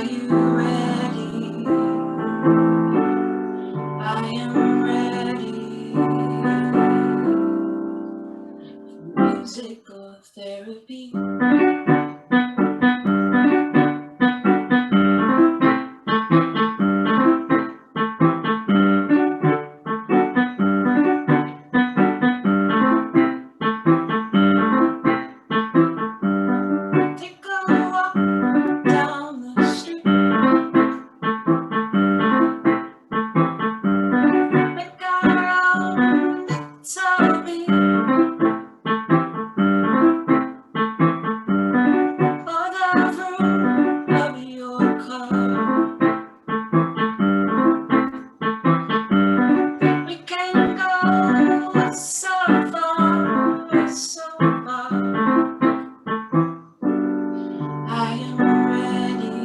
you ready? I am ready for musical therapy. Take a walk down the street. Make our own victory. For the fruit of your cup. We can go so far, so far. I am ready.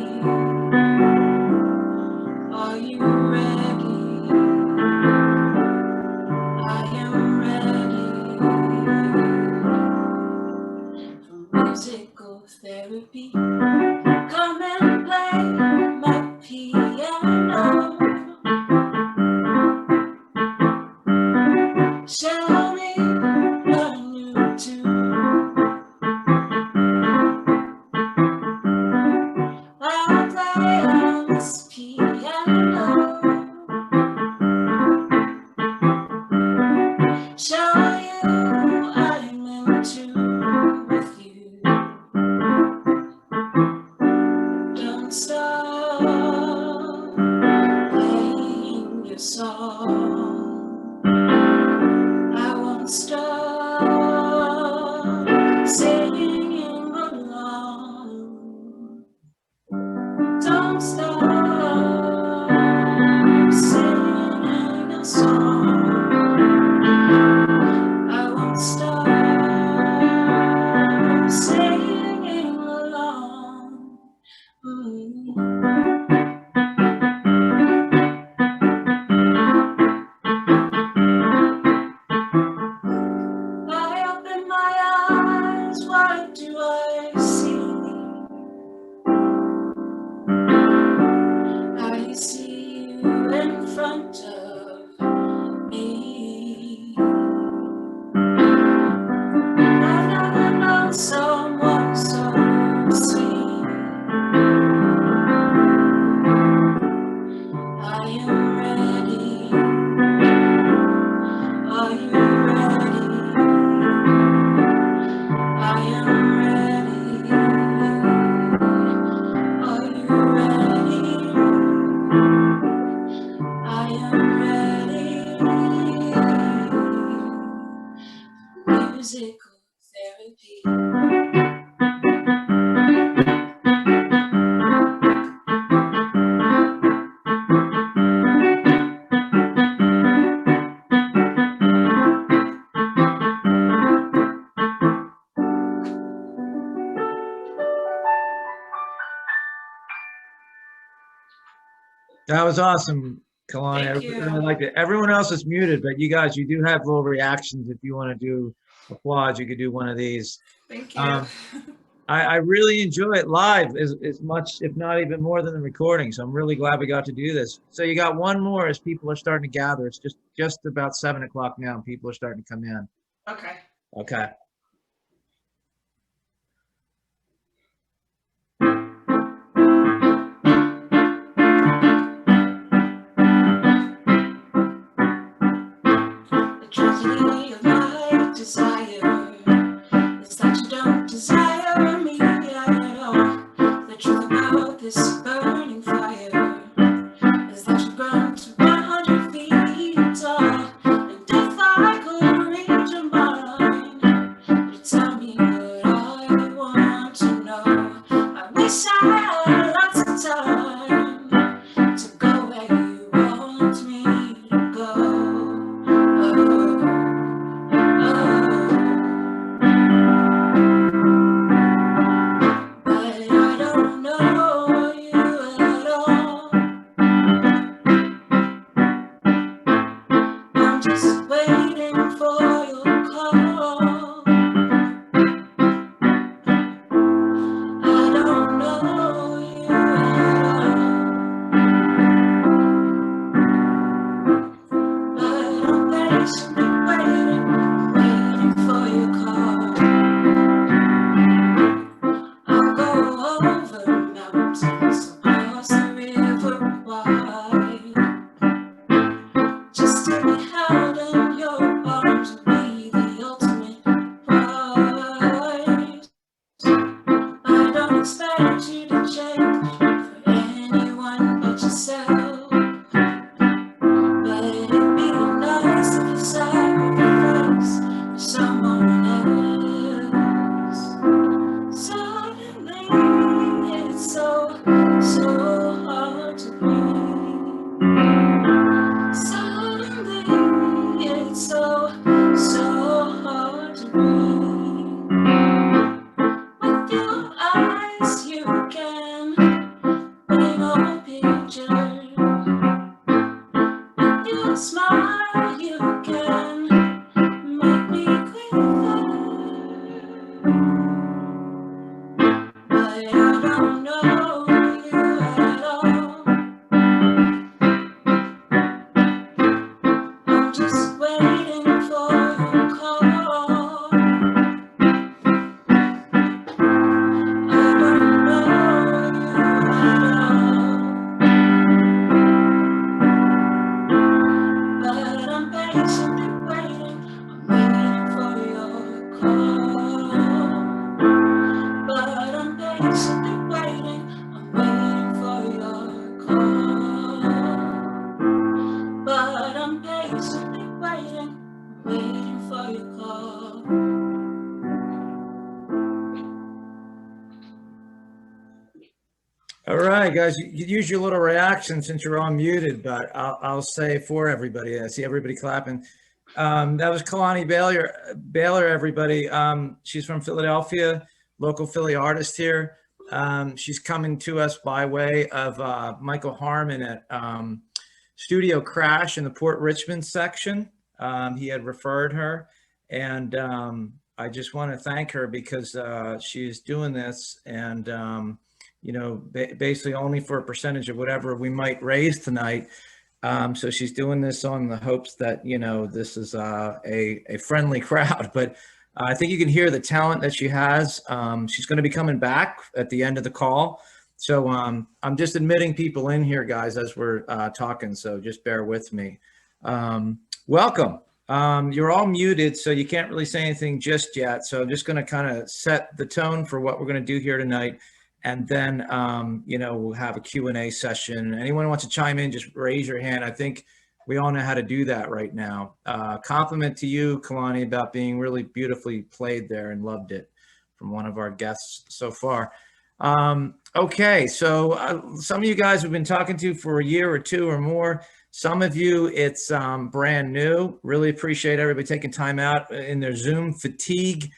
Are you ready? I am ready for musical therapy. Come and play my piano. Show me a new tune. I'll play on this piano. Show you I'm in tune with you. Don't stop playing your song. I won't stop singing along. Don't stop singing a song. I won't stop singing along. I open my eyes, what do I see? I see you in front of me. I've never known someone so sweet. I am ready. Are you ready? I am ready. Are you ready? I am ready. Musical therapy. That was awesome, Kaloni. I Thank you. really liked it. Everyone else is muted, but you guys, you do have little reactions. If you want to do applause, you could do one of these. Thank you. I really enjoy it live as much, if not even more than the recording. So I'm really glad we got to do this. So you got one more as people are starting to gather. It's just about 7 o'clock now and people are starting to come in. Okay. Okay. The tragedy of my desire is that you don't desire me at all. The truth about this burning fire is that you've grown to 100 feet tall. And if I could read your mind, for anyone but yourself. But it'd be nice if you sacrifice for someone else. Suddenly, it's so hard to breathe. Suddenly, it's so hard to breathe. With your eyes, you can paint a picture. With your smile, you can make me quiver. But I don't know you at all. I'm just waiting for your call. I don't know you at all. But I'm patiently waiting. I'm waiting for your call. But I'm patiently waiting. I'm waiting for your call. But I'm patiently waiting for your call. All right, guys, you could use your little reaction since you're all muted, but I'll say for everybody. I see everybody clapping. That was Kaloni Baylor, everybody. She's from Philadelphia, local Philly artist here. She's coming to us by way of Michael Harmon at Studio Crash in the Port Richmond section. He had referred her, and I just want to thank her because she's doing this, and you know, basically only for a percentage of whatever we might raise tonight. So she's doing this on the hopes that, you know, this is a friendly crowd, but I think you can hear the talent that she has. She's going to be coming back at the end of the call. So I'm just admitting people in here, guys, as we're talking. So just bear with me. Welcome. You're all muted, so you can't really say anything just yet. So I'm just going to kind of set the tone for what we're going to do here tonight. And then, you know, we'll have a Q&A session. Anyone who wants to chime in, just raise your hand. I think we all know how to do that right now. Compliment to you, Kaloni, about being really beautifully played there, and loved it from one of our guests so far. Okay, so some of you guys we've been talking to for a year or two or more. Some of you, it's brand new. Really appreciate everybody taking time out in their Zoom fatigue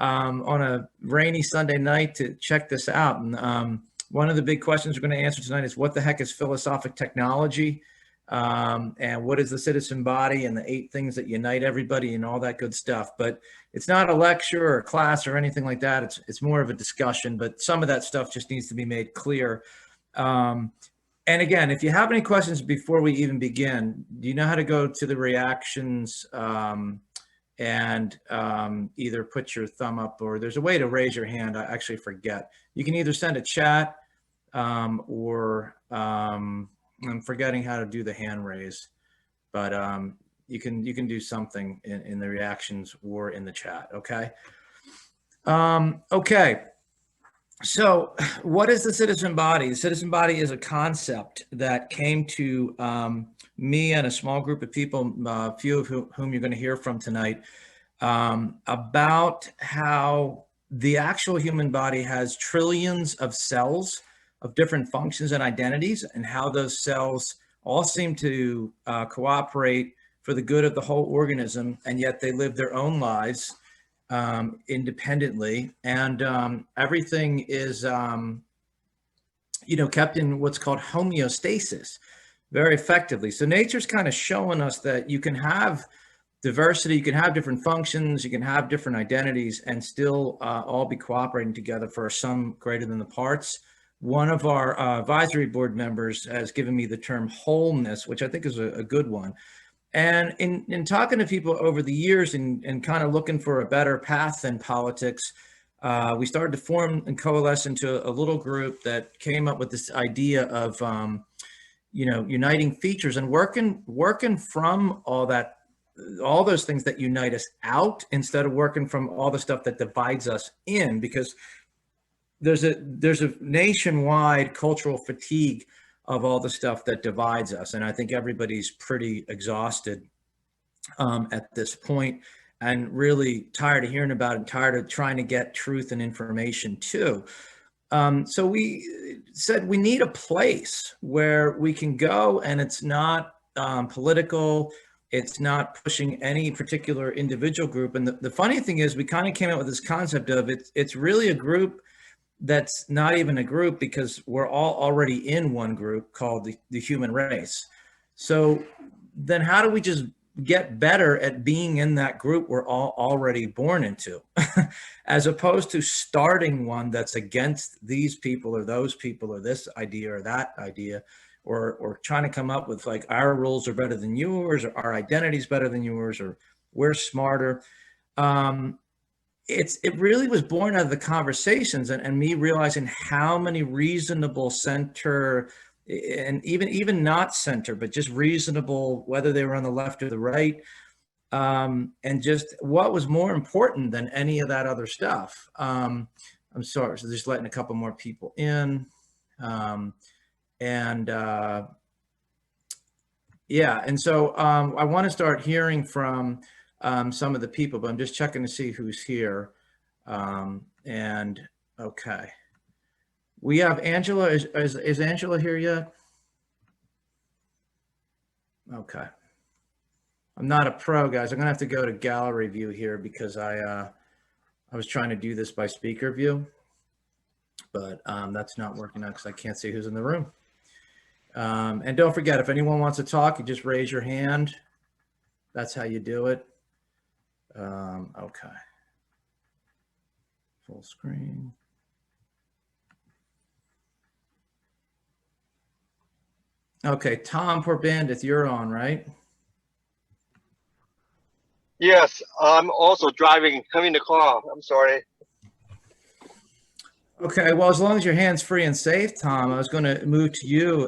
on a rainy Sunday night to check this out. And one of the big questions we're going to answer tonight is what the heck is philosophic technology? And what is the citizen body and the 8 things that unite everybody and all that good stuff. But it's not a lecture or a class or anything like that. It's more of a discussion, but some of that stuff just needs to be made clear. And again, if you have any questions before we even begin, do you know how to go to the reactions and either put your thumb up, or there's a way to raise your hand. I actually forget. You can either send a chat or I'm forgetting how to do the hand raise, but you can do something in the reactions or in the chat. Okay. Okay. So what is the citizen body? The citizen body is a concept that came to me and a small group of people, a few of whom you're going to hear from tonight, about how the actual human body has trillions of cells of different functions and identities, and how those cells all seem to cooperate for the good of the whole organism, and yet they live their own lives independently, and everything is you know, kept in what's called homeostasis very effectively. So nature's kind of showing us that you can have diversity, you can have different functions, you can have different identities, and still all be cooperating together for a sum greater than the parts. One of our advisory board members has given me the term wholeness, which I think is a good one. And in talking to people over the years and kind of looking for a better path than politics, we started to form and coalesce into a little group that came up with this idea of, you know, uniting features and working from all those things that unite us out, instead of working from all the stuff that divides us in. Because there's a nationwide cultural fatigue of all the stuff that divides us. And I think everybody's pretty exhausted at this point and really tired of hearing about it, and tired of trying to get truth and information too. So we said we need a place where we can go and it's not political. It's not pushing any particular individual group. And the funny thing is we kind of came up with this concept of it's really a group that's not even a group, because we're all already in one group called the human race. So then how do we just get better at being in that group we're all already born into, as opposed to starting one that's against these people or those people or this idea or that idea, or trying to come up with like our rules are better than yours, or our identity's better than yours, or we're smarter. It really was born out of the conversations and me realizing how many reasonable center, and even not center, but just reasonable, whether they were on the left or the right, and just what was more important than any of that other stuff. I'm sorry, so just letting a couple more people in. Yeah, and so I want to start hearing from some of the people, but I'm just checking to see who's here. And okay. We have Angela. Is Angela here yet? Okay. I'm not a pro, guys. I'm gonna have to go to gallery view here because I was trying to do this by speaker view, but that's not working out because I can't see who's in the room. And don't forget, if anyone wants to talk, you just raise your hand. That's how you do it. Okay. Full screen. Okay, Tom Pobandith, you're on, right? Yes, I'm also driving, coming in the car. I'm sorry. Okay, well, as long as your hand's free and safe, Tom, I was going to move to you,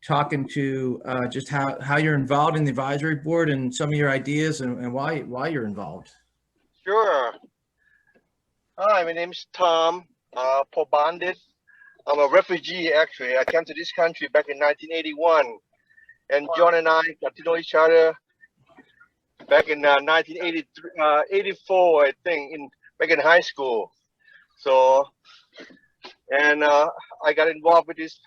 talking to just how you're involved in the advisory board and some of your ideas and why you're involved. Sure. Hi, my name is Tom Pobandith. I'm a refugee, actually. I came to this country back in 1981. And John and I got to know each other back in 1984, I think, back in high school. So, and I got involved with this,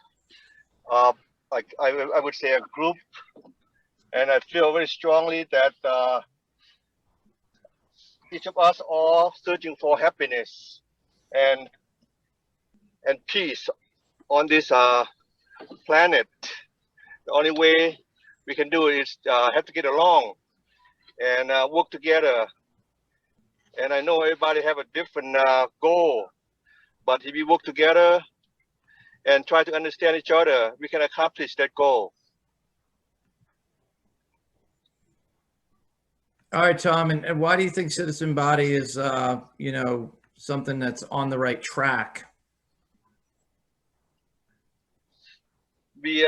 like I would say, a group. And I feel very strongly that each of us are searching for happiness and peace on this planet. The only way we can do it is have to get along and work together. And I know everybody have a different goal, but if we work together and try to understand each other, we can accomplish that goal. All right, Tom, and why do you think Citizen Body is, something that's on the right track? We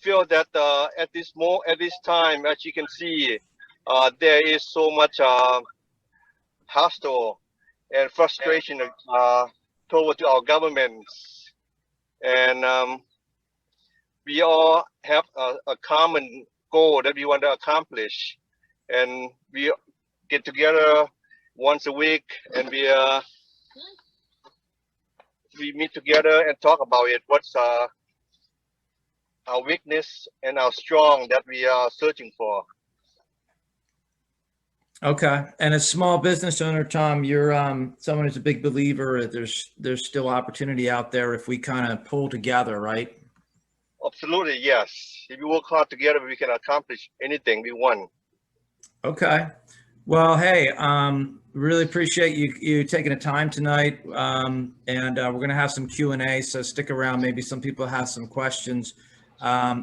feel that at this time, as you can see, there is so much hostile and frustration toward our governments, and we all have a common goal that we want to accomplish, and we get together once a week and we meet together and talk about it. What's our weakness and our strong that we are searching for. Okay, and as small business owner, Tom, you're someone who's a big believer there's still opportunity out there if we kind of pull together, right? Absolutely, yes. If we work hard together, we can accomplish anything we want. Okay. Well, hey, really appreciate you taking the time tonight, and we're going to have some Q&A, so stick around. Maybe some people have some questions.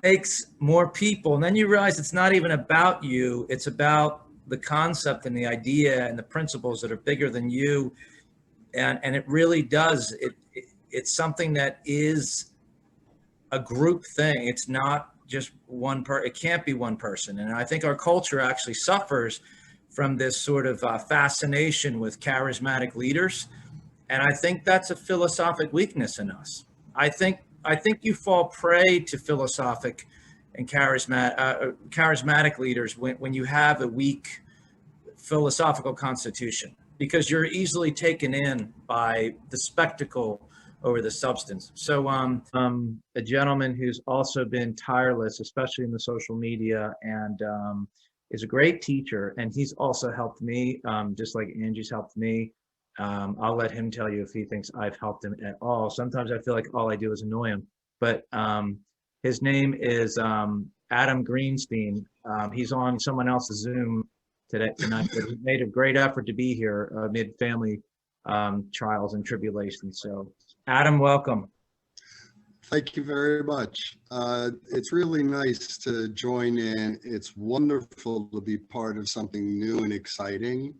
Takes more people, and then you realize it's not even about you. It's about the concept and the idea and the principles that are bigger than you, and it really does. It's something that is a group thing. It's not just one it can't be one person. And I think our culture actually suffers from this sort of fascination with charismatic leaders. And I think that's a philosophic weakness in us. I think you fall prey to philosophic and charismatic leaders when you have a weak philosophical constitution, because you're easily taken in by the spectacle over the substance. So a gentleman who's also been tireless, especially in the social media, and is a great teacher, and he's also helped me, just like Angie's helped me. I'll let him tell you if he thinks I've helped him at all. Sometimes I feel like all I do is annoy him, but his name is Adam Greenstein. He's on someone else's Zoom tonight, but he made a great effort to be here amid family trials and tribulations. So, Adam, welcome. Thank you very much. It's really nice to join in. It's wonderful to be part of something new and exciting.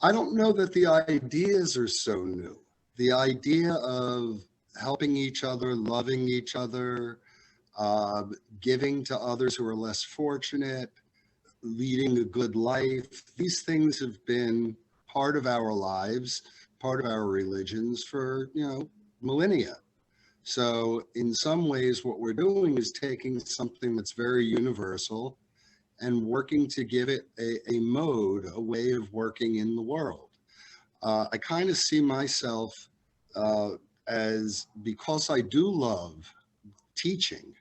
I don't know that the ideas are so new. The idea of helping each other, loving each other, giving to others who are less fortunate, leading a good life, these things have been part of our lives, part of our religions for, millennia. So in some ways, what we're doing is taking something that's very universal and working to give it a mode, a way of working in the world. I kind of see myself as, because I do love teaching,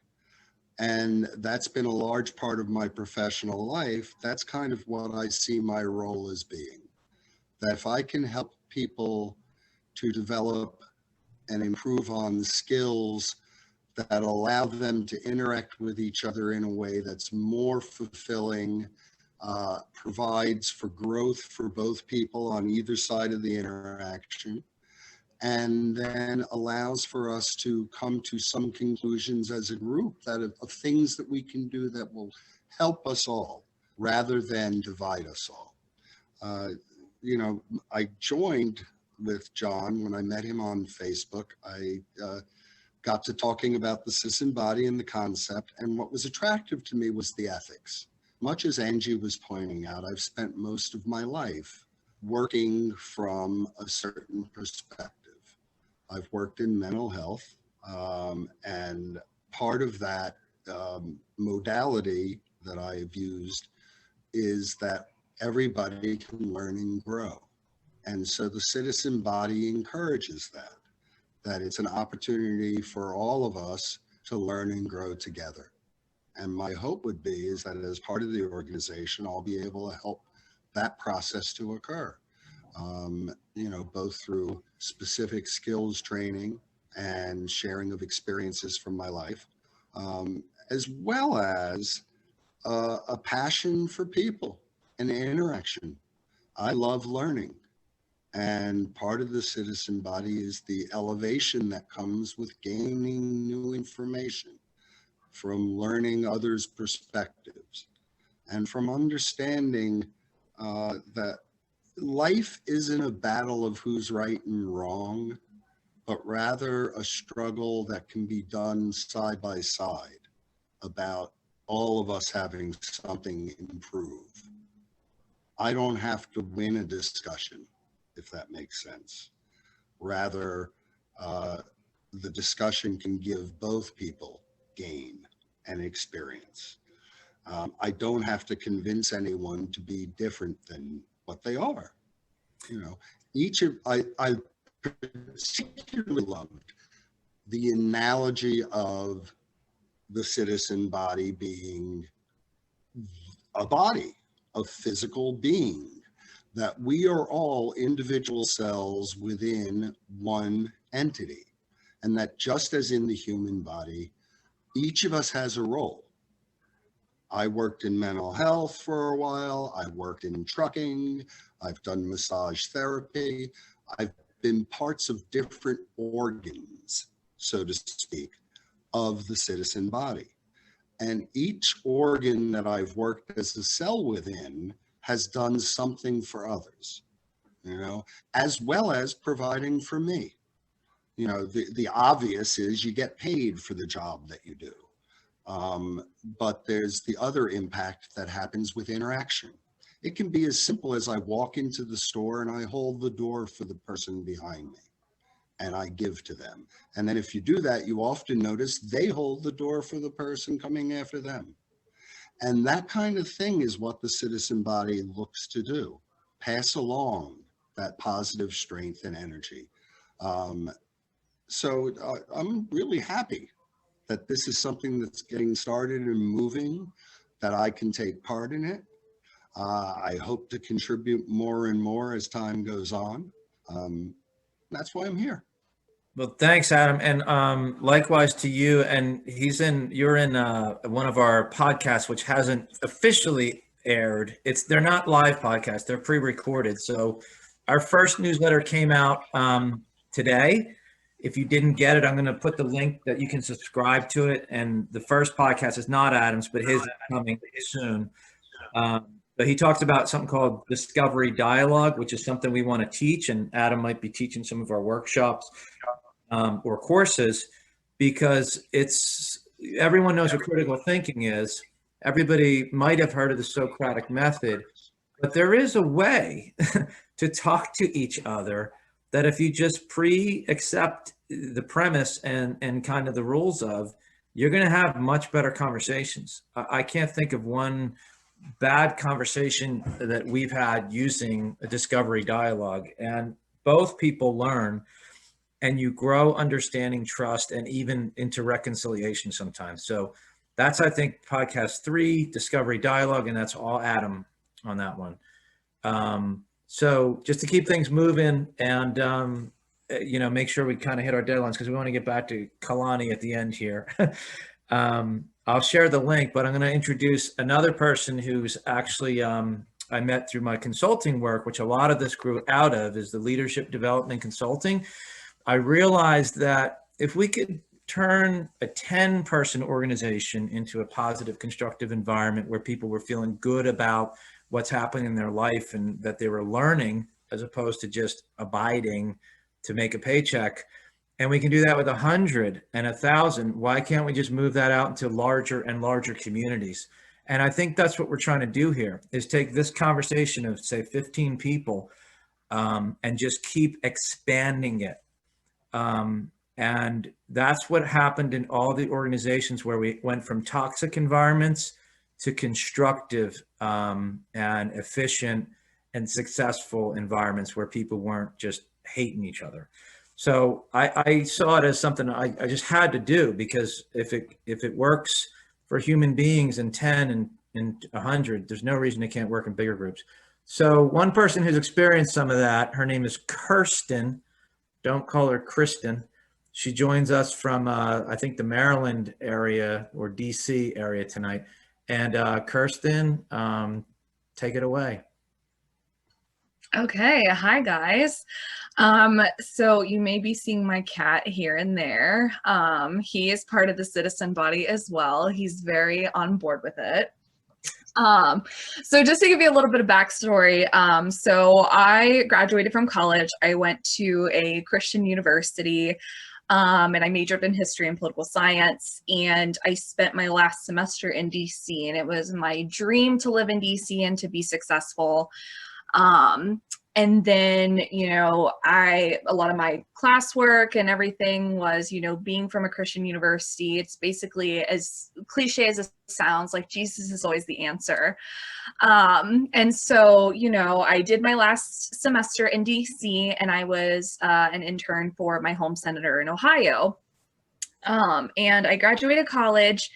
and that's been a large part of my professional life, that's kind of what I see my role as being. That if I can help people to develop and improve on the skills that allow them to interact with each other in a way that's more fulfilling, provides for growth for both people on either side of the interaction, and then allows for us to come to some conclusions as a group of things that we can do that will help us all rather than divide us all. I joined with John when I met him on Facebook. I got to talking about the citizen body and the concept, and what was attractive to me was the ethics. Much as Angie was pointing out, I've spent most of my life working from a certain perspective. I've worked in mental health, and part of that modality that I've used is that everybody can learn and grow. And so the citizen body encourages that it's an opportunity for all of us to learn and grow together. And my hope would be is that as part of the organization, I'll be able to help that process to occur, both through specific skills training and sharing of experiences from my life, as well as a passion for people and interaction. I love learning. And part of the citizen body is the elevation that comes with gaining new information, from learning others' perspectives, and from understanding that life isn't a battle of who's right and wrong, but rather a struggle that can be done side by side about all of us having something improve. I don't have to win a discussion, if that makes sense. Rather, the discussion can give both people gain and experience. I don't have to convince anyone to be different than what they are. I particularly loved the analogy of the citizen body being a body, a physical being, that we are all individual cells within one entity. And that just as in the human body, each of us has a role. I worked in mental health for a while. I worked in trucking. I've done massage therapy. I've been parts of different organs, so to speak, of the citizen body. And each organ that I've worked as a cell within has done something for others, as well as providing for me. The obvious is you get paid for the job that you do. But there's the other impact that happens with interaction. It can be as simple as I walk into the store and I hold the door for the person behind me and I give to them. And then if you do that, you often notice they hold the door for the person coming after them. And that kind of thing is what the citizen body looks to do, pass along that positive strength and energy. I'm really happy that this is something that's getting started and moving, that I can take part in it. I hope to contribute more and more as time goes on. That's why I'm here. Well, thanks, Adam, and likewise to you. And you're in one of our podcasts, which hasn't officially aired. They're not live podcasts; they're pre-recorded. So, our first newsletter came out today. If you didn't get it, I'm going to put the link that you can subscribe to it. And the first podcast is not Adam's, but his is coming soon. But he talks about something called Discovery Dialogue, which is something we want to teach, and Adam might be teaching some of our workshops or courses, because everyone knows what critical thinking is. Everybody might have heard of the Socratic method, but there is a way to talk to each other that if you just accept the premise and kind of the rules of, you're going to have much better conversations. I can't think of one bad conversation that we've had using a discovery dialogue, and both people learn and you grow understanding, trust, and even into reconciliation sometimes. So that's, I think, podcast 3, Discovery Dialogue, and that's all Adam on that one. So just to keep things moving and, make sure we kind of hit our deadlines, because we want to get back to Kaloni at the end here. I'll share the link, but I'm going to introduce another person who's actually I met through my consulting work, which a lot of this grew out of, is the leadership development consulting. I realized that if we could turn a 10-person organization into a positive, constructive environment where people were feeling good about what's happening in their life and that they were learning, as opposed to just abiding to make a paycheck, and we can do that with 100 and 1,000, why can't we just move that out into larger and larger communities? And I think that's what we're trying to do here, is take this conversation of, say, 15 people and just keep expanding it. And that's what happened in all the organizations where we went from toxic environments to constructive and efficient and successful environments where people weren't just hating each other. So I saw it as something I just had to do, because if it works for human beings in 10 and 100, there's no reason it can't work in bigger groups. So one person who's experienced some of that, her name is Chirstin. Don't call her Kristen. She joins us from, I think, the Maryland area or DC area tonight. And Chirstin, take it away. Okay, hi guys. So you may be seeing my cat here and there. He is part of the citizen body as well. He's very on board with it. So just to give you a little bit of backstory, so I graduated from college. I went to a Christian university, and I majored in history and political science, and I spent my last semester in DC, and it was my dream to live in DC and to be successful. And then, a lot of my classwork and everything was, being from a Christian university. It's basically, as cliche as it sounds, like Jesus is always the answer. And so, I did my last semester in DC, and I was an intern for my home senator in Ohio. And I graduated college,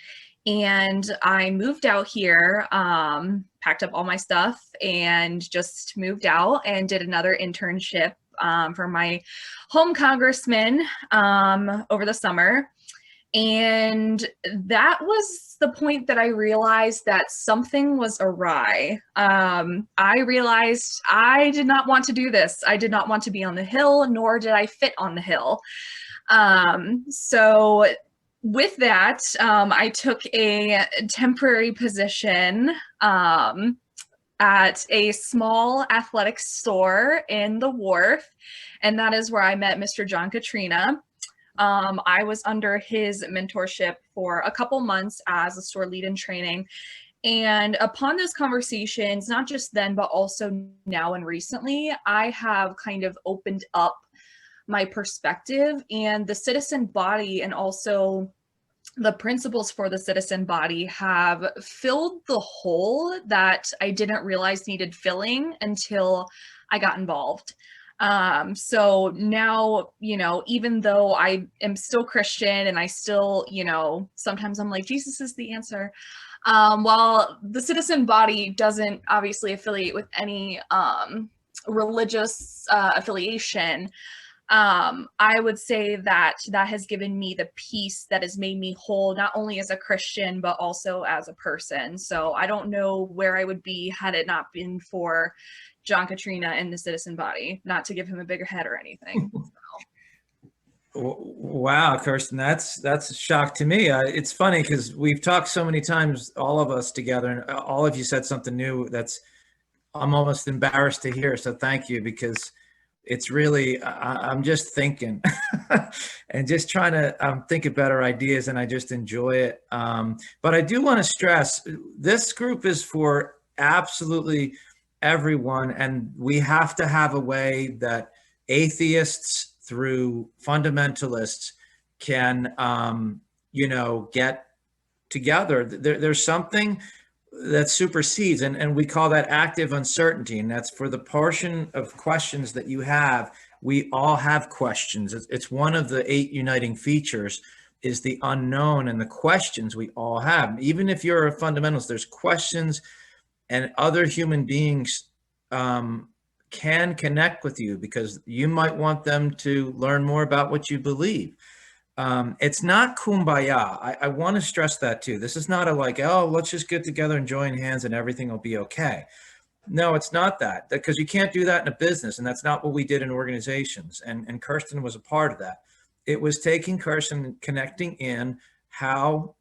and I moved out here, packed up all my stuff and just moved out and did another internship for my home congressman over the summer. And that was the point that I realized that something was awry. I realized I did not want to do this. I did not want to be on the Hill, nor did I fit on the Hill. So with that, I took a temporary position at a small athletic store in the Wharf, and that is where I met Mr. John Katrina. I was under his mentorship for a couple months as a store lead in training, And upon those conversations, not just then, but also now and recently, I have kind of opened up my perspective, and the citizen body and also the principles for the citizen body have filled the hole that I didn't realize needed filling until I got involved. So now, even though I am still Christian and I still, sometimes I'm like, Jesus is the answer. While the citizen body doesn't obviously affiliate with any religious affiliation, I would say that has given me the peace that has made me whole, not only as a Christian, but also as a person. So I don't know where I would be had it not been for John Katrina and the citizen body, not to give him a bigger head or anything. Wow, Chirstin, that's a shock to me. It's funny because we've talked so many times, all of us together, and all of you said something new that's I'm almost embarrassed to hear. So thank you, because it's really, I'm just thinking and just trying to think of better ideas, and I just enjoy it. But I do want to stress, this group is for absolutely everyone, and we have to have a way that atheists through fundamentalists can, get together. There's something that supersedes, and we call that active uncertainty, and that's for the portion of questions that you have. We all have questions. It's one of the 8 uniting features is the unknown and the questions we all have. Even if you're a fundamentalist, there's questions, and other human beings can connect with you because you might want them to learn more about what you believe. It's not kumbaya. I want to stress that too. This is not a like, oh, let's just get together and join hands and everything will be okay. No, it's not that, because you can't do that in a business, and that's not what we did in organizations. And Chirstin was a part of that. It was taking Chirstin and connecting in how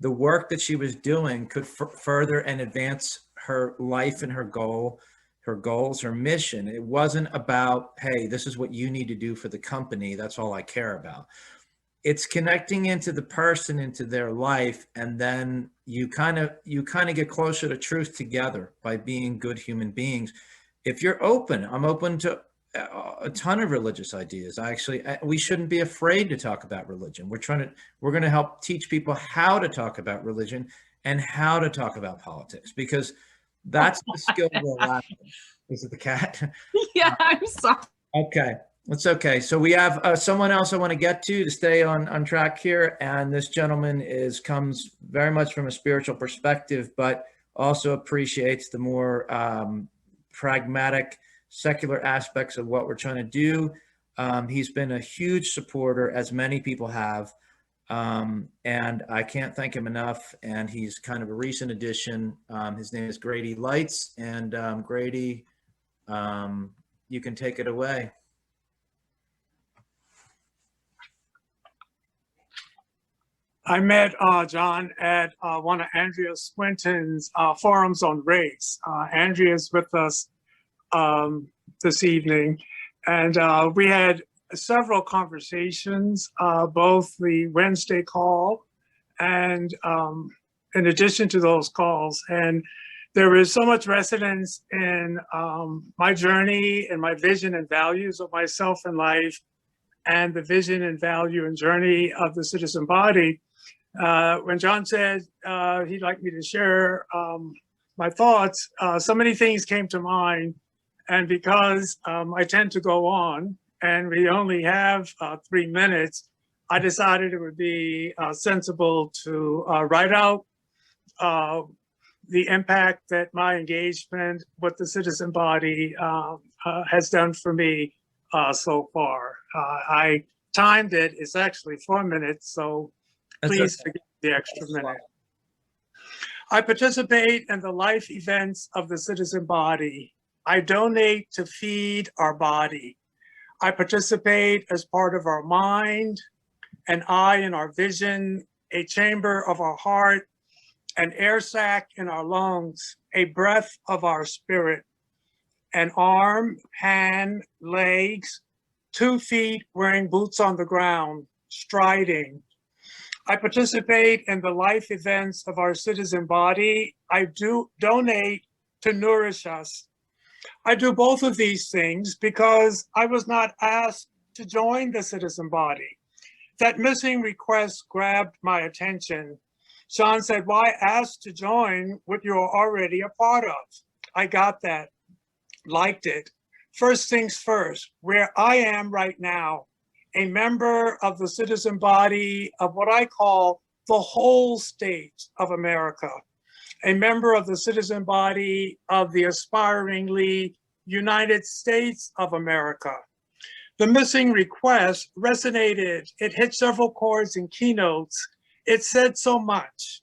the work that she was doing could further and advance her life and her goals, her mission. It wasn't about, hey, this is what you need to do for the company. That's all I care about. It's connecting into the person, into their life, and then you kind of get closer to truth together by being good human beings. If you're open, I'm open to a ton of religious ideas. We shouldn't be afraid to talk about religion. We're going to help teach people how to talk about religion and how to talk about politics, because that's the skill we're lacking. Is it the cat? Yeah, I'm sorry. Okay. It's okay. So we have someone else I want to get to stay on track here. And this gentleman comes very much from a spiritual perspective, but also appreciates the more pragmatic, secular aspects of what we're trying to do. He's been a huge supporter, as many people have. And I can't thank him enough. And he's kind of a recent addition. His name is Grady Lights. And Grady, you can take it away. I met John at one of Andrea Swinton's forums on race. Andrea's with us this evening, and we had several conversations, both the Wednesday call and in addition to those calls. And there is so much resonance in my journey and my vision and values of myself in life, and the vision and value and journey of the citizen body. When John said he'd like me to share my thoughts, so many things came to mind. And because I tend to go on and we only have 3 minutes, I decided it would be sensible to write out the impact that my engagement with the citizen body has done for me so far. I timed it. It's actually 4 minutes, so please forgive the extra minute. I participate in the life events of the citizen body. I donate to feed our body. I participate as part of our mind, an eye in our vision, a chamber of our heart, an air sac in our lungs, a breath of our spirit, an arm, hand, legs, 2 feet wearing boots on the ground, striding. I participate in the life events of our citizen body. I do donate to nourish us. I do both of these things because I was not asked to join the citizen body. That missing request grabbed my attention. Sean said, why ask to join what you're already a part of? I got that, liked it. First things first, where I am right now, a member of the citizen body of what I call the whole state of America, a member of the citizen body of the aspiringly United States of America. The missing request resonated. It hit several chords and keynotes. It said so much.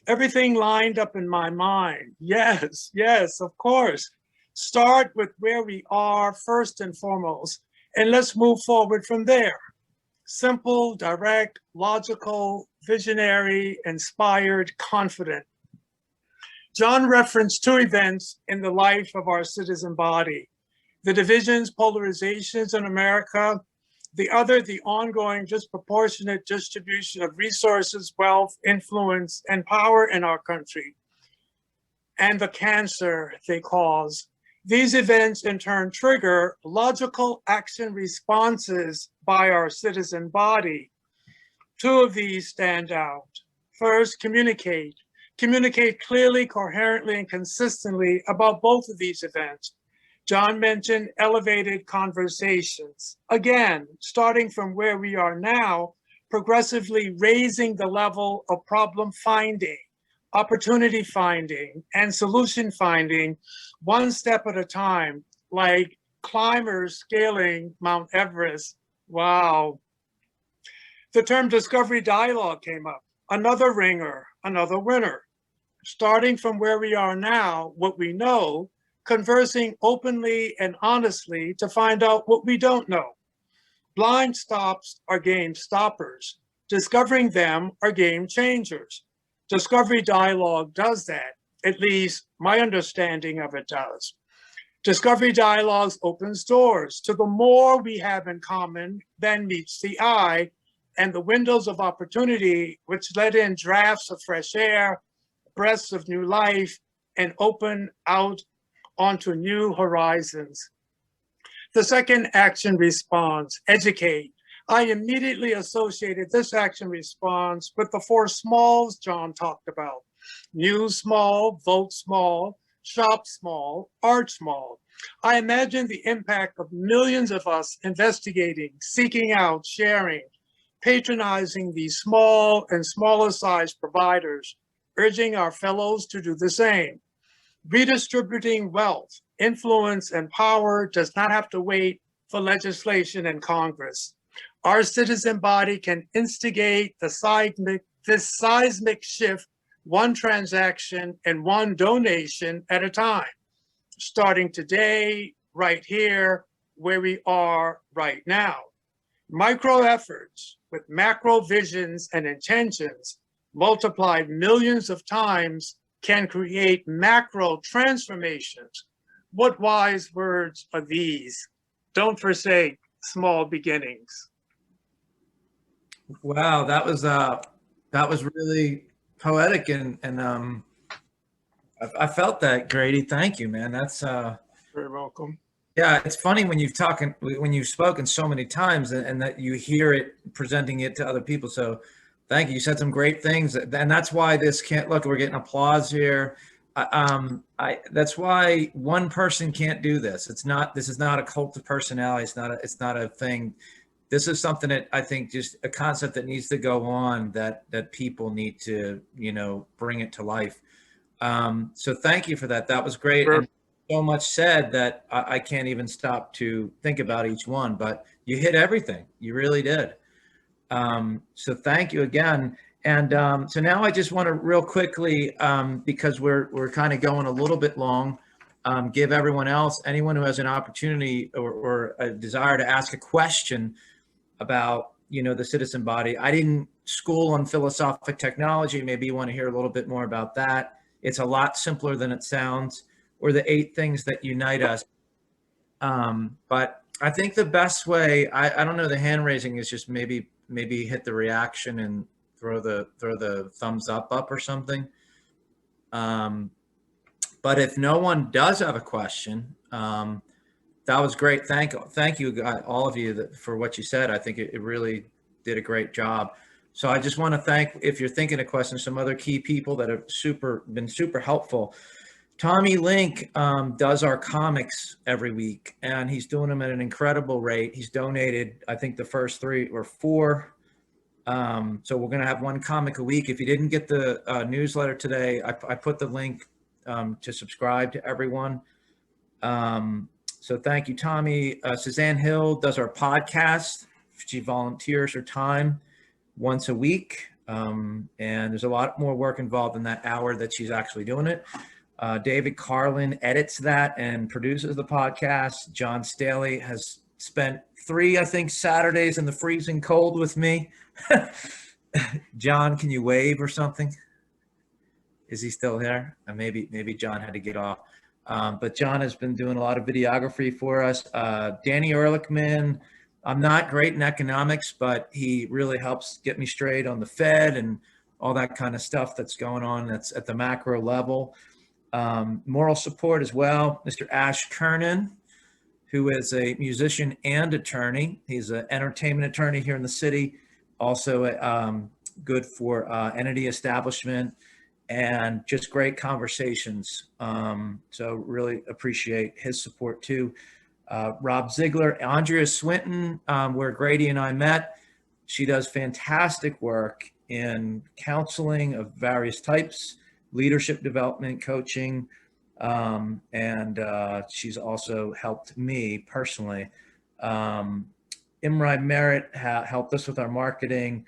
Everything lined up in my mind. Yes, yes, of course. Start with where we are first and foremost, and let's move forward from there. Simple, direct, logical, visionary, inspired, confident. John referenced two events in the life of our citizen body: the divisions, polarizations in America, the other, the ongoing disproportionate distribution of resources, wealth, influence, and power in our country, and the cancer they cause. These events in turn trigger logical action responses by our citizen body. Two of these stand out. First, communicate. Communicate clearly, coherently, and consistently about both of these events. John mentioned elevated conversations. Again, starting from where we are now, progressively raising the level of problem finding, opportunity finding, and solution finding, one step at a time, like climbers scaling Mount Everest. Wow. The term discovery dialogue came up. Another ringer, another winner. Starting from where we are now, what we know, conversing openly and honestly to find out what we don't know. Blind stops are game stoppers. Discovering them are game changers. Discovery dialogue does that. At least my understanding of it does. Discovery dialogues opens doors to the more we have in common than meets the eye, and the windows of opportunity which let in drafts of fresh air, breaths of new life, and open out onto new horizons. The second action response, educate. I immediately associated this action response with the four smalls John talked about: news small, vote small, shop small, art small. I imagine the impact of millions of us investigating, seeking out, sharing, patronizing these small and smaller sized providers, urging our fellows to do the same. Redistributing wealth, influence, and power does not have to wait for legislation and Congress. Our citizen body can instigate this seismic shift, one transaction and one donation at a time, starting today, right here, where we are right now. Micro efforts with macro visions and intentions multiplied millions of times can create macro transformations. What wise words are these? Don't forsake small beginnings. Wow, that was really poetic, and I felt that, Grady. Thank you, man. That's Very welcome. yeah. It's funny when you've spoken so many times, and that you hear it presenting it to other people. So thank you. You said some great things, and that's why this can't look. We're getting applause here. That's why one person can't do this. This is not a cult of personality. It's not a thing. This is something that I think just a concept that needs to go on, that people need to, bring it to life. So thank you for that. That was great. Sure. And so much said that I can't even stop to think about each one, but you hit everything. You really did. So thank you again. And so now I just want to real quickly, because we're kind of going a little bit long, give everyone else, anyone who has an opportunity or a desire to ask a question about, the citizen body. I didn't school on philosophic technology. Maybe you want to hear a little bit more about that. It's a lot simpler than it sounds, or the 8 things that unite us. But I think the best way, I don't know, the hand raising is just maybe hit the reaction and throw the thumbs up or something. But if no one does have a question, that was great. Thank you, all of you, for what you said. I think it really did a great job. So I just want to thank, if you're thinking of questions, some other key people that have been super helpful. Tommy Link does our comics every week, and he's doing them at an incredible rate. He's donated, I think, the first 3 or 4. So we're going to have 1 comic a week. If you didn't get the newsletter today, I put the link to subscribe to everyone. So thank you, Tommy. Suzanne Hill does our podcast. She volunteers her time once a week. And there's a lot more work involved in that hour that she's actually doing it. David Carlin edits that and produces the podcast. John Staley has spent 3, I think, Saturdays in the freezing cold with me. John, can you wave or something? Is he still here? Maybe John had to get off. But John has been doing a lot of videography for us. Danny Ehrlichman, I'm not great in economics, but he really helps get me straight on the Fed and all that kind of stuff that's going on that's at the macro level. Moral support as well, Mr. Ash Kernan, who is a musician and attorney. He's an entertainment attorney here in the city, also good for entity establishment, and just great conversations. So really appreciate his support too. Rob Ziegler, Andrea Swinton, where Grady and I met. She does fantastic work in counseling of various types, leadership development, coaching, and she's also helped me personally. Imrai Merritt helped us with our marketing.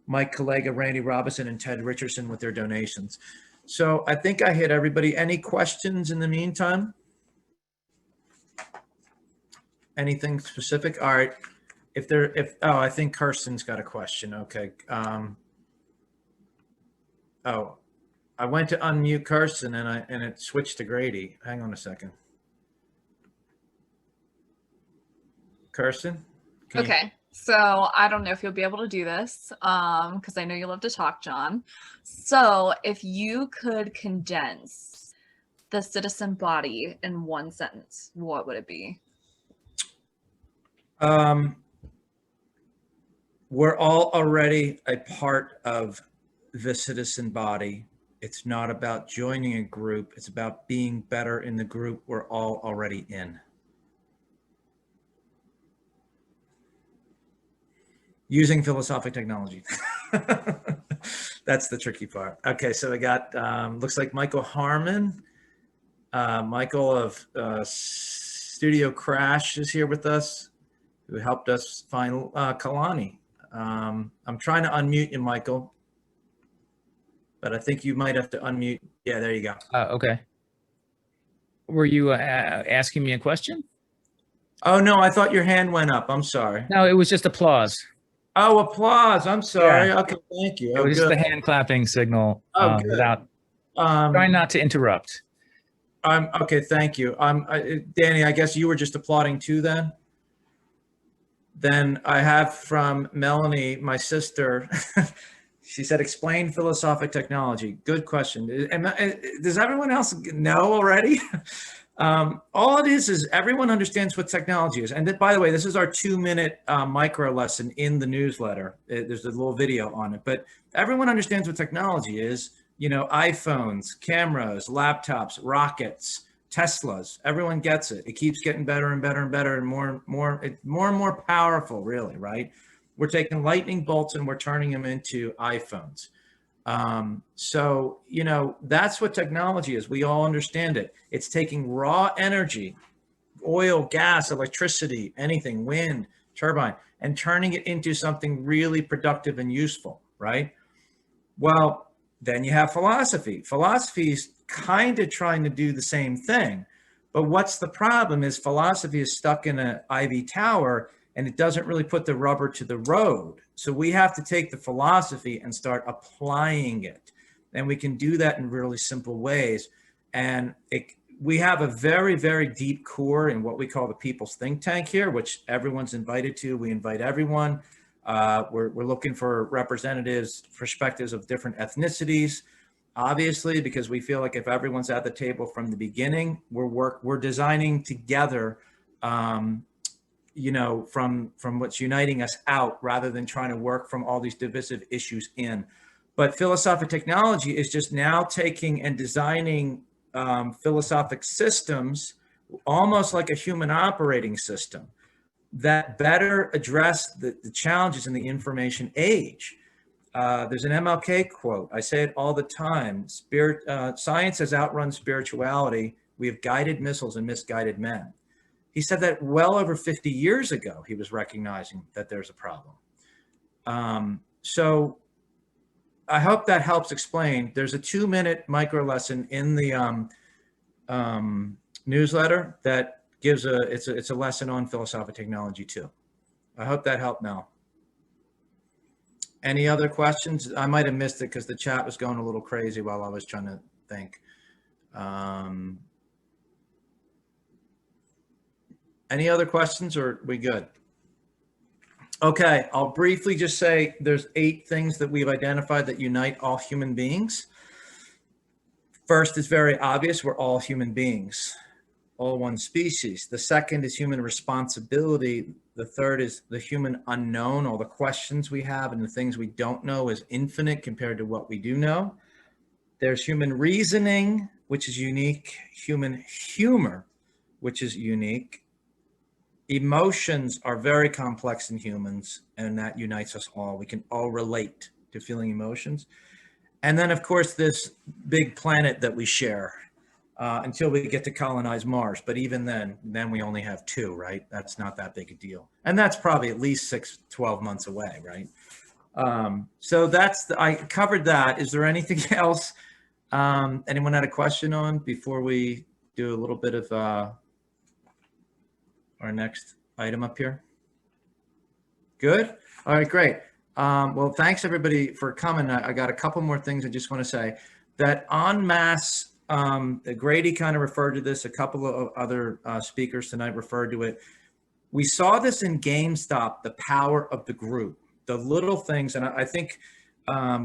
Mike Collega, Randy Robinson, and Ted Richardson with their donations. So I think I hit everybody. Any questions in the meantime? Anything specific? All right. I think Chirstin's got a question. Okay. I went to unmute Chirstin and it switched to Grady. Hang on a second. Chirstin? Okay. So I don't know if you'll be able to do this because I know you love to talk, John. So if you could condense the citizen body in 1 sentence, what would it be? We're all already a part of the citizen body. It's not about joining a group. It's about being better in the group we're all already in. Using philosophic technology. That's the tricky part. Okay, so we got, looks like Michael Harmon. Michael of Studio Crash is here with us, who helped us find Kaloni. I'm trying to unmute you, Michael, but I think you might have to unmute. Yeah, there you go. Okay. Were you asking me a question? Oh, no, I thought your hand went up. I'm sorry. No, it was just applause. Oh, applause. I'm sorry. Yeah. Okay, thank you. It was just the hand clapping signal without trying not to interrupt. Okay, thank you. Danny, I guess you were just applauding too then? Then I have from Melanie, my sister, she said, explain philosophic technology. Good question. Does everyone else know already? All it is everyone understands what technology is. And by the way, this is our 2-minute micro lesson in the newsletter. There's a little video on it, but everyone understands what technology is. You know, iPhones, cameras, laptops, rockets, Teslas, everyone gets it. It keeps getting better and better and better and more and more powerful, really, right? We're taking lightning bolts and we're turning them into iPhones. So, you know, that's what technology is. We all understand it. It's taking raw energy, oil, gas, electricity, anything, wind, turbine, and turning it into something really productive and useful, right? Well, then you have philosophy. Philosophy is kind of trying to do the same thing. But what's the problem is philosophy is stuck in an ivy tower and it doesn't really put the rubber to the road. So we have to take the philosophy and start applying it. And we can do that in really simple ways. And we have a very, very deep core in what we call the People's Think Tank here, which everyone's invited to. We invite everyone. We're looking for representatives, perspectives of different ethnicities, obviously, because we feel like if everyone's at the table from the beginning, we're designing together, you know, from what's uniting us out rather than trying to work from all these divisive issues in. But philosophic technology is just now taking and designing philosophic systems, almost like a human operating system, that better address the challenges in the information age. There's an MLK quote. I say it all the time. Science has outrun spirituality. We have guided missiles and misguided men. He said that well over 50 years ago, he was recognizing that there's a problem. So I hope that helps explain. There's a 2-minute micro lesson in the newsletter that gives it's a lesson on philosophic technology too. I hope that helped, Mel. Any other questions? I might have missed it because the chat was going a little crazy while I was trying to think. Any other questions, or are we good? Okay, I'll briefly just say there's 8 things that we've identified that unite all human beings. First is very obvious, we're all human beings, all one species. The second is human responsibility. The third is the human unknown, all the questions we have and the things we don't know is infinite compared to what we do know. There's human reasoning, which is unique, human humor, which is unique. Emotions are very complex in humans, and that unites us all. We can all relate to feeling emotions. And then, of course, this big planet that we share until we get to colonize Mars. But even then we only have 2, right? That's not that big a deal. And that's probably at least 12 months away, right? So I covered that. Is there anything else anyone had a question on before we do a little bit of our next item up here? Good. All right, great. Well, thanks everybody for coming. I got a couple more things I just want to say. That en masse, Grady kind of referred to this, a couple of other speakers tonight referred to it. We saw this in GameStop, the power of the group, the little things, and I think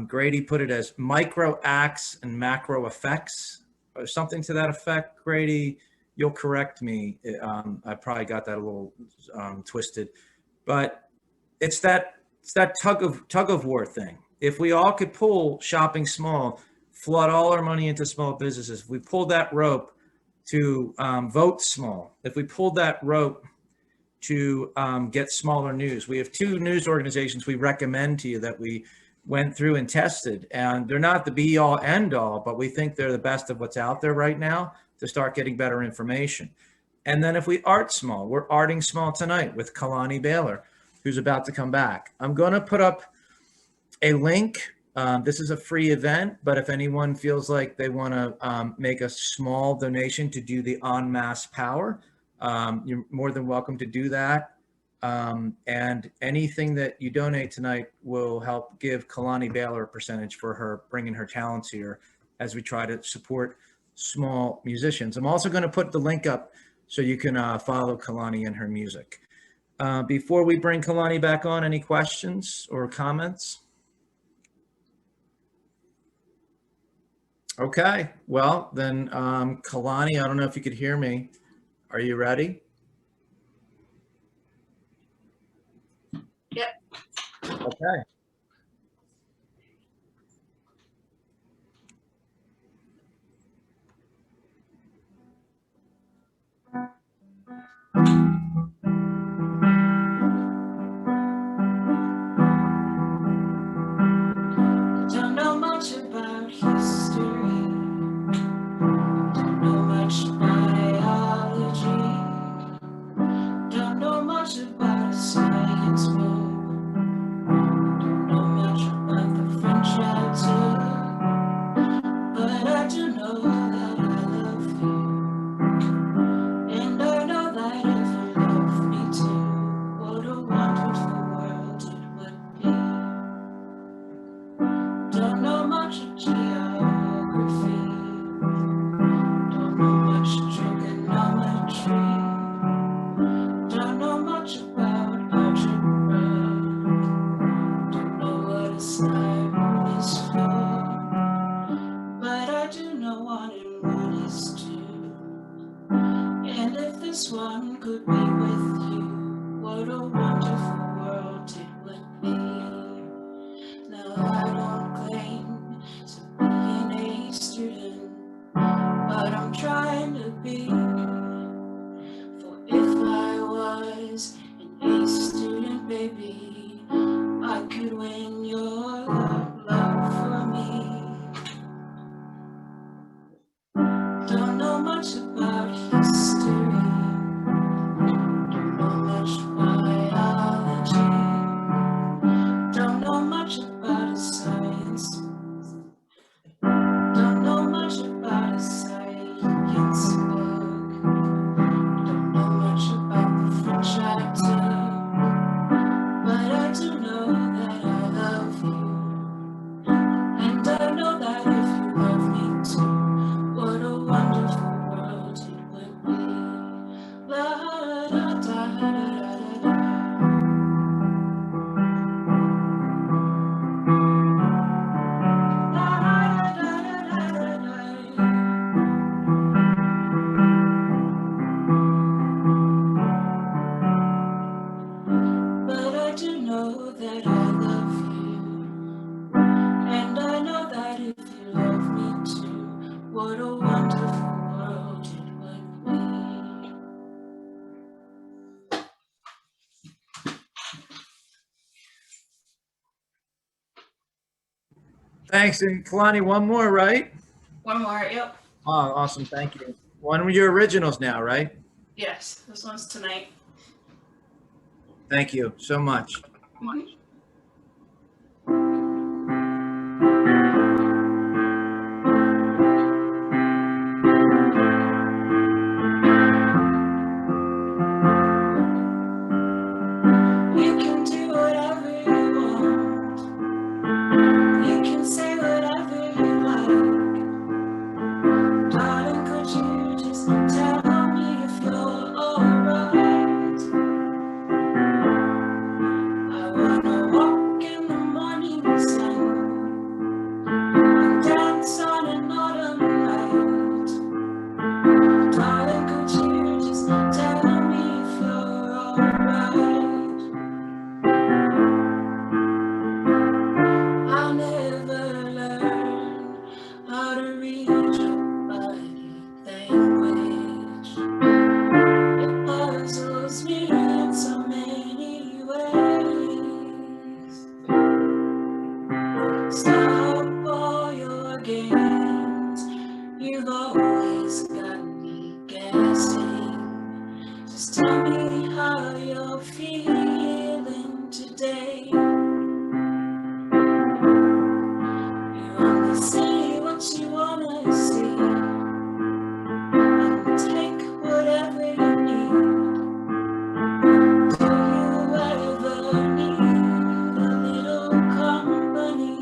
Grady put it as micro acts and macro effects, or something to that effect, Grady. You'll correct me. I probably got that a little twisted, but it's that tug of war thing. If we all could pull shopping small, flood all our money into small businesses, if we pulled that rope to vote small, if we pulled that rope to get smaller news, we have 2 news organizations we recommend to you that we went through and tested, and they're not the be all end all, but we think they're the best of what's out there right now to start getting better information. And then if we art small, we're arting small tonight with Kaloni Baylor, who's about to come back. I'm going to put up a link. This is a free event, but if anyone feels like they want to make a small donation to do the en masse power, you're more than welcome to do that. And anything that you donate tonight will help give Kaloni Baylor a percentage for her bringing her talents here as we try to support small musicians. I'm also going to put the link up so you can follow Kaloni and her music. Before we bring Kaloni back on, any questions or comments? Okay, well then, Kaloni, I don't know if you could hear me. Are you ready? Yep. Okay. Don't know much about history. Don't know much biology. Don't know much about a science book. Don't know much about the French altar. But I do know that I love you. And I know that if you love me too, what a wonderful world it would be. Don't know much of geography. Don't know much trigonometry. Don't know much about algebra. Thanks. And Kalani, one more, right? One more, yep. Oh, awesome. Thank you. One of your originals now, right? Yes, this one's tonight. Thank you so much. Mhm. You can do whatever you want. You can say whatever you like. Darling, could you just tell me if you're alright? I wanna walk in the morning sun and dance on an autumn night. Darling, could you just tell me if you're alright? I'll never learn how to read your body language. It puzzles me in so many ways. Stop all your games. You've always got me guessing. Just tell me how you're feeling today. You only see what you wanna see, and take whatever you need. Do you ever need a little company?